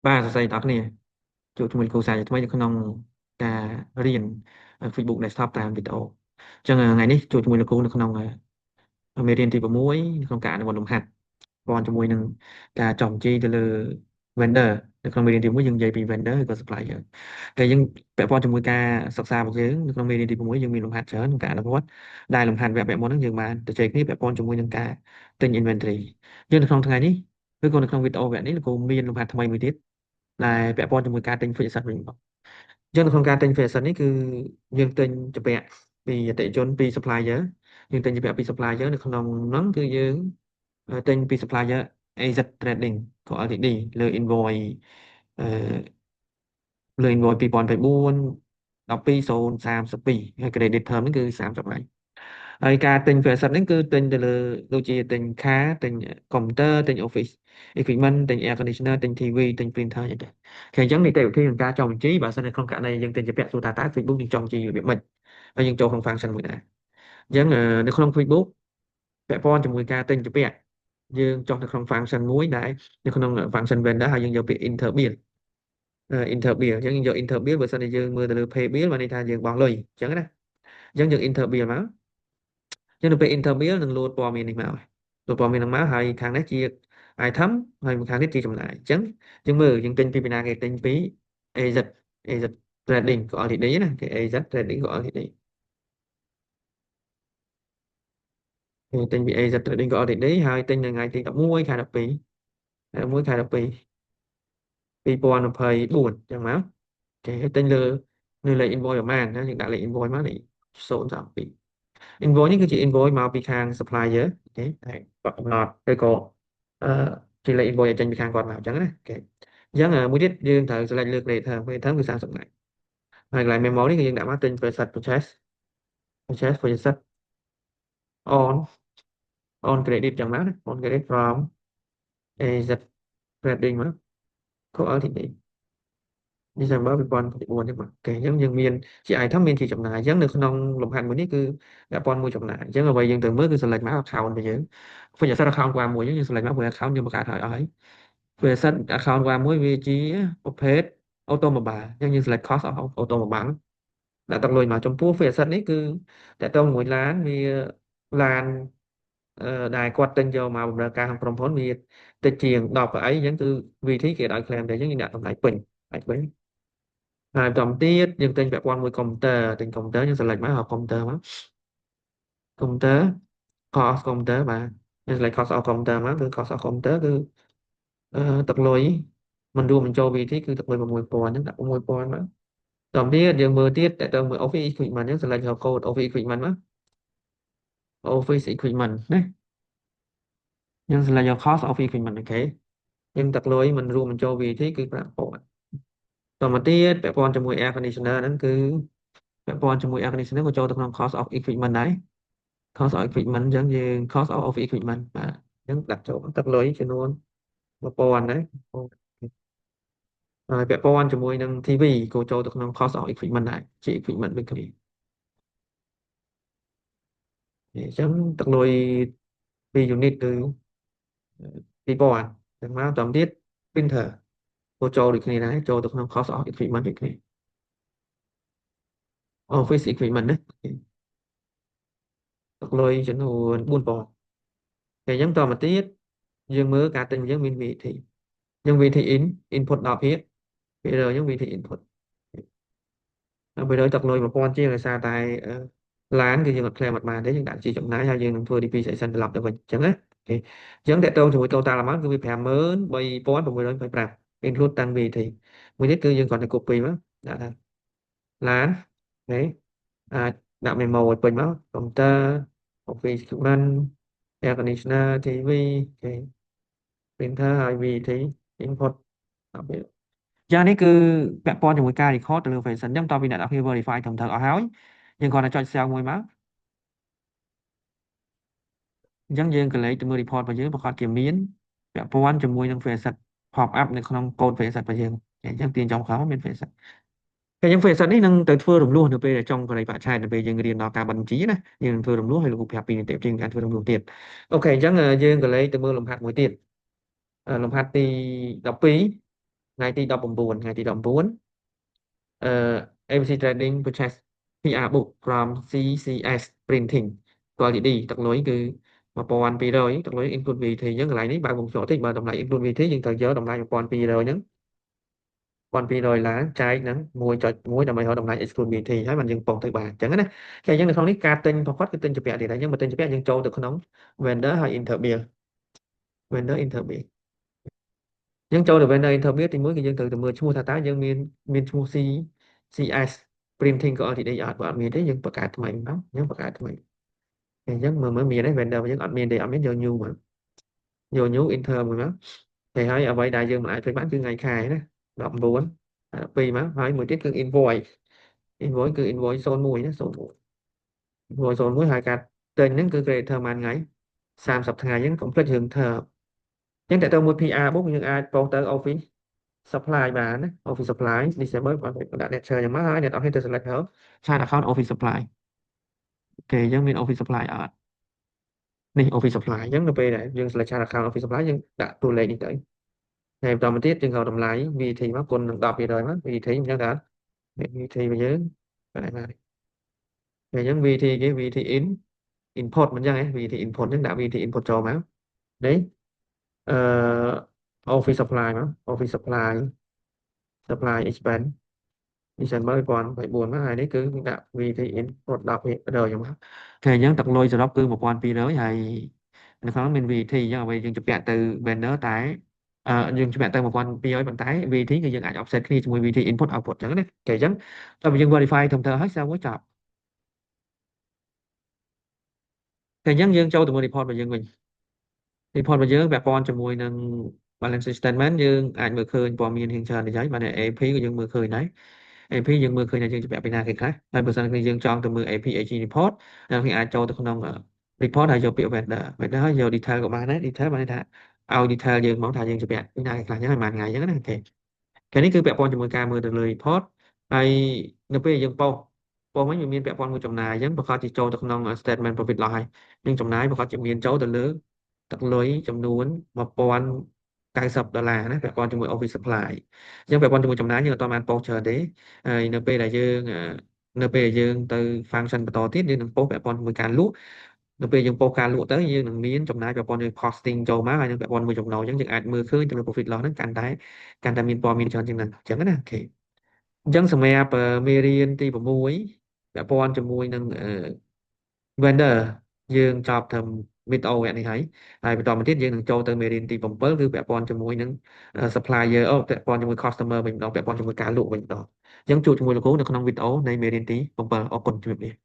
បាទសរសៃតគ្នាជួបជាមួយគ្រូសាស្ត្រថ្មីនៅក្នុងការរៀន Facebook Desktop តាមវីដេអូអញ្ចឹងថ្ងៃនេះជួបជាមួយលោកគ្រូនៅក្នុងមេរៀនទី6ក្នុងការអនុវត្តលំហាត់ព័ន្ធជាមួយនឹងការចុះបញ្ជីទៅលើ vendor នៅក្នុងមេរៀនទី1យើងនិយាយពី vendor ឬក៏ supplier តែយើងពាក់ព័ន្ធជាមួយការសិក្សារបស់យើងនៅក្នុងមេរៀនទី6យើងមានលំហាត់ច្រើនក្នុងការអនុវត្តដែលលំហាត់វគ្គមុនហ្នឹងយើងបានទៅជែកគ្នាពាក់ព័ន្ធជាមួយនឹងការទិញ inventory យើងនៅក្នុងថ្ងៃនេះឬក៏នៅក្នុងវីដេអូវគ្គនេះលោកគ្រូមានលំហាត់ថ្មីមួយទៀតដែលពាក់ព័ន្ធជាមួយការទិញ fixed asset វិញបងយើងនៅក្នុងការទិញ fixed asset នេះគឺយើងទិញជំពាក់ពីអតិថិជនពី supplier យើងទិញជំពាក់ពី supplier នៅក្នុងហ្នឹងគឺយើងទិញពី supplier AZ Trading ក៏ LTD លើ invoice អឺលើ invoice 2024 12032ហើយ credit term ហ្នឹងគឺ30ថ្ងៃហើយការទិញ fixed asset ហ្នឹងគឺទិញទៅលើដូចជាទិញ car ទិញ computer ទិញ office equipment ទិញ air conditioner ទិញ TV ទិញ printer អីទៅគេអញ្ចឹងនីតិវិធីក្នុងការចុះបញ្ជីបើសិននៅក្នុងករណីយើងទិញជាពាក់សួរថាតើ Facebook យើងចុះបញ្ជីរបៀបម៉េចហើយយើងចូលក្នុង function មួយដែរអញ្ចឹងនៅក្នុង Facebook ពាក់ព័ន្ធជាមួយការទិញជាពាក់យើងចុះទៅក្នុង function មួយដែលនៅក្នុង function vendor ហើយយើងយកពាក្យ interbill interbill អញ្ចឹងយើងយក interbill បើសិនជាយើងមើលទៅលើ pay bill បានន័យថាយើងបង់លុយអញ្ចឹងណាអញ្ចឹងយើង interbill មកចឹងនៅពេល interbill នឹងលោតព័ត៌មាននេះមកលោតព័ត៌មាននឹងមកហើយខាងនេះជា item ហើយខាងនេះជាចំណាយអញ្ចឹងយើងមើលយើងទិញពីណាគេទិញពី AZ AZ Trading ក៏ LTD ណាគេ AZ Trading ក៏ LTD គេទិញពី AZ Trading ក៏ LTD ហើយទិញនៅថ្ងៃទី11ខែ12ខែ11ខែ12 2024អញ្ចឹងមកគេទិញលើនៅលេខ invoice ប្រហែលណាយើងដាក់លេខ invoice មកនេះ032 invoice នេះគឺជា invoice មកពីខាង supplier អូខេតែគាត់កំណត់ឬក៏អឺជាលេខ invoice ឲ្យចេញពីខាងគាត់មកអញ្ចឹងណាអូខេអញ្ចឹងមួយទៀតយើងត្រូវ select លើ credit term credit term គឺ30ថ្ងៃហើយកន្លែង memo នេះគឺយើងដាក់មកទិញ preset purchase on on credit អញ្ចឹងមកណា on credit from AZ Trading មកក៏ LTD December 2024នេះមកអូខេអញ្ចឹងយើងមានជា item មានជាចំណាយអញ្ចឹងនៅក្នុងលំហាត់មួយនេះគឺពាក់ព័ន្ធមួយចំណាយអញ្ចឹងអ្វីយើងត្រូវមើលគឺ select មក account របស់យើង Fixed asset account ក្បាលមួយយើង select មកព្រោះ account យើងបង្កើតឲ្យអស់ហើយ Fixed asset account ក្បាលមួយវាជាប្រភេទ automobile អញ្ចឹងយើង select cost of automobile ដាក់ទឹកលុយមកចំពោះ Fixed asset នេះគឺតើតើមួយឡានវាឡានអឺដែលគាត់ទិញយកមកបម្រើការក្នុងក្រុមហ៊ុនវាតិចជាង10កៅអីអញ្ចឹងគឺ VT គេឲ្យ claim តែអញ្ចឹងយើងដាក់តម្លៃពេញអាចវិញហើយបន្តទៀតយើងទិញពាក់ព័ន្ធមួយកុំព្យូទ័រទិញកុំព្យូទ័រយើង select មកកុំព្យូទ័រមកកុំព្យូទ័រ cost កុំព្យូទ័របាទយើង select cost of កុំព្យូទ័រមកគឺ cost of កុំព្យូទ័រគឺទឹកលុយមិនរួមបញ្ចូល VAT គឺទឹកលុយ6000អញ្ចឹងដាក់6000មកបន្តទៀតយើងមើលទៀតតើតើមើល Office Equipment យើង select រក code Office Equipment មក Office Equipment ណាយើង select យក cost Office Equipment អូខេយើងទឹកលុយមិនរួមបញ្ចូល VAT គឺ5000តមកទៀតពាក់ព័ន្ធជាមួយ air conditioner ហ្នឹងគឺពាក់ព័ន្ធជាមួយ air conditioner ក៏ចូលទៅក្នុង cost of equipment ដែរ cost of equipment អញ្ចឹងយើង cost of equipment បាទអញ្ចឹងដាក់ចូលទឹកលុយចំនួន1000ដែរហើយពាក់ព័ន្ធជាមួយនឹង TV ក៏ចូលទៅក្នុង cost of equipment ដែរជា equipment ដូចគ្នាអញ្ចឹងទឹកលុយ2 unit គឺ2000អញ្ចឹងមកតាមទៀត printer ក៏ចូលដូចគ្នាដែរចូលទៅក្នុង cost of equipment ដូចគ្នា office equipment ណាទឹកលុយចំនួន4000តែអញ្ចឹងតមកទៀតយើងមើលការទិញយើងមាន VAT យើង VAT in input 10%ភាគរយយើង VAT input 100ទឹកលុយ1000ជាងដោយសារតែឡានគឺយើងអត់ claim អត់បានទេយើងដាក់ជាចំណាយហើយយើងនឹងធ្វើ depreciation ត្រឡប់ទៅវិញអញ្ចឹងណាអូខេអញ្ចឹងតើតើជាមួយ total amount គឺវា53625 include តាំង VAT មួយនេះគឺយើងគ្រាន់តែ copy មកដាក់ថាឡានអូខេអាចដាក់ memo ឲ្យពេញមក computer office equipment air conditioner TV អូខេ printer ហើយ VAT input ដល់ពេលយ៉ាងនេះគឺពាក់ព័ន្ធជាមួយការ record ទៅលើ Facebook អញ្ចឹងតើពីអ្នកនរគ្នា verify ត្រឹមត្រូវអស់ហើយយើងគ្រាន់តែចុច sell មួយមកអញ្ចឹងយើងក៏លេខទៅមើល report របស់យើងប្រកាសជាមានពាក់ព័ន្ធជាមួយនឹង Facebook pop up នៅក្នុង code Facebook របស់យើងអញ្ចឹងទាញចំខំមាន Facebook តែយើង Facebook នេះនឹងទៅធ្វើរំលោះនៅពេលដែលចុងបរិបត្តិឆែតនៅពេលយើងរៀនដល់ការបញ្ជីណាយើងនឹងធ្វើរំលោះហើយលោកគ្រូប្រាប់ពីនីតិវិធីនៃការធ្វើរំលោះទៀតអូខេអញ្ចឹងយើងក៏លេខទៅមើលលំហាត់មួយទៀតលំហាត់ទី12 ថ្ងៃទី19ថ្ងៃទី19ABC Trading purchase PR book from CCS Printing Quality ទឹកលុយគឺ1200ទឹកលុយ include VAT យើងកន្លែងនេះបើកវងជក់តិចបើតម្លៃ include VAT យើងត្រូវយកតម្លៃ1200ហ្នឹង1200ចែកនឹង1.1ដើម្បីរកតម្លៃ exclude VAT ហើយมันយើងប៉ុងទៅបានអញ្ចឹងណាតែយើងនៅក្នុងនេះការទិញប្រកបគឺទិញជាពាក់ទៀតហើយយើងមកទិញជាពាក់យើងចូលទៅក្នុង vendor ហើយ interbill vendor interbill យើងចូលទៅ vendor interbill ទីមួយគឺយើងត្រូវទៅមើលឈ្មោះថាតើយើងមានឈ្មោះ CS printing ក៏ LTD អត់បើអត់មានទេយើងបង្កើតថ្មីហ្នឹងយើងបង្កើតថ្មីអញ្ចឹងមើលមានទេ vendor យើងអត់មានទេអត់មានយក new មកយក new enter មួយមកតែហើយអ្វីដែលយើងមិនអាចធ្វើបានគឺថ្ងៃខែណា19 12មកហើយមួយទៀតគឺ invoice invoice គឺ invoice 01ណា01 invoice 01ហើយការទិញហ្នឹងគឺ credit ប៉ុន្មានថ្ងៃ30ថ្ងៃហ្នឹងកុំភ្លេចរឿង term អញ្ចឹងតើទៅមួយ PR បុកយើងអាចបោះទៅ Office Supply បានណា Office Supply December គាត់ដាក់ net share យ៉ាងមកហើយអ្នកនរគ្នាទៅ select ទៅ Chart account Office Supply គេយើងមាន Office Supply អត់នេះ Office Supply អញ្ចឹងនៅពេលដែលយើង select Chart account Office Supply យើងដាក់តួលេខនេះទៅហើយបន្តមកទៀតយើងក៏តម្លៃ VAT មកគុណនឹង10%មក VAT អញ្ចឹងតើ VAT របស់យើងបាទបាទហើយអញ្ចឹង VAT គេ VAT in input មិនអញ្ចឹងហ៎ VAT input អញ្ចឹងដាក់ VAT input ចូលមកនេះអឺ Office Supply មក Office Supply expense December 2024មកហើយនេះគឺដាក់ VAT input 10%យ៉ាងមកគេអញ្ចឹងទឹកលុយសរុបគឺ1200ហើយនៅក្នុងមាន VAT អញ្ចឹងអ្វីយើងជំពាក់ទៅ banner តែយើងជំពាក់ទៅ1200ប៉ុន្តែ VAT គឺយើងអាច offset គ្នាជាមួយ VAT input output អញ្ចឹងណាគេអញ្ចឹងដល់យើង verify ត្រឹមត្រូវហើយស្អាតមួយចប់តែអញ្ចឹងយើងចូលទៅមើល report របស់យើងវិញ report របស់យើងពាក់ព័ន្ធជាមួយនឹង balance sheet statement យើងអាចមើលឃើញព័ត៌មានរៀងច្រើនដូចហើយបាទ AP ក៏យើងមើលឃើញដែរ AP យើងមើលឃើញថាយើងជំពាក់ពីណាគេខ្លះហើយបើសិនជាយើងចង់ទៅមើល AP AG report យើងអាចចូលទៅក្នុង report ហើយយកពាក្យ vendor ហើយយក detail ក៏បានដែរ detail បានន័យថាឲ្យ detail យើងមកថាយើងជំពាក់ពីណាគេខ្លះអញ្ចឹងហើយមួយថ្ងៃអញ្ចឹងណាអូខេគេនេះគឺពាក់ព័ន្ធជាមួយការមើលទៅលើ report ហើយនៅពេលយើងប៉ុស្តិ៍វិញវាមានពាក់ព័ន្ធមួយចំណាយអញ្ចឹងប្រកាសជាចូលទៅក្នុង statement profit loss ហើយយើងចំណាយប្រកាសជាមានចូលទៅលើទឹកលុយចំនួន1090 ដុល្លារណាពាក់ព័ន្ធជាមួយ Office Supply អញ្ចឹងពាក់ព័ន្ធជាមួយចំណាយយើងអត់បានប៉ុស្តិ៍ច្រើនទេហើយនៅពេលដែលយើងនៅពេលដែលយើងទៅ function បន្តទៀតយើងនឹងប៉ុស្តិ៍ពាក់ព័ន្ធជាមួយការលក់នៅពេលយើងប៉ុស្តិ៍ការលក់ទៅយើងនឹងមានចំណាយពាក់ព័ន្ធជាមួយ costing ចូលមកហើយនឹងពាក់ព័ន្ធជាមួយចំណូលអញ្ចឹងយើងអាចមើលឃើញទៅលើ profit loss ហ្នឹងកាន់តែមានព័ត៌មានច្រើនជាងហ្នឹងអញ្ចឹងណាអូខេអញ្ចឹងសម្រាប់មេរៀនទី6ពាក់ព័ន្ធជាមួយនឹងvendor យើងចប់ត្រឹម video វគ្គនេះហើយបន្តមកទៀតយើងនឹងចូលទៅមេរៀនទី7គឺពាក់ព័ន្ធជាមួយនឹង supplier ពាក់ព័ន្ធជាមួយ customer វិញម្ដងពាក់ព័ន្ធជាមួយការលក់វិញម្ដងអញ្ចឹងជួបជាមួយលោកគ្រូនៅក្នុងវីដេអូនៃមេរៀនទី7អរគុណជំរាបលា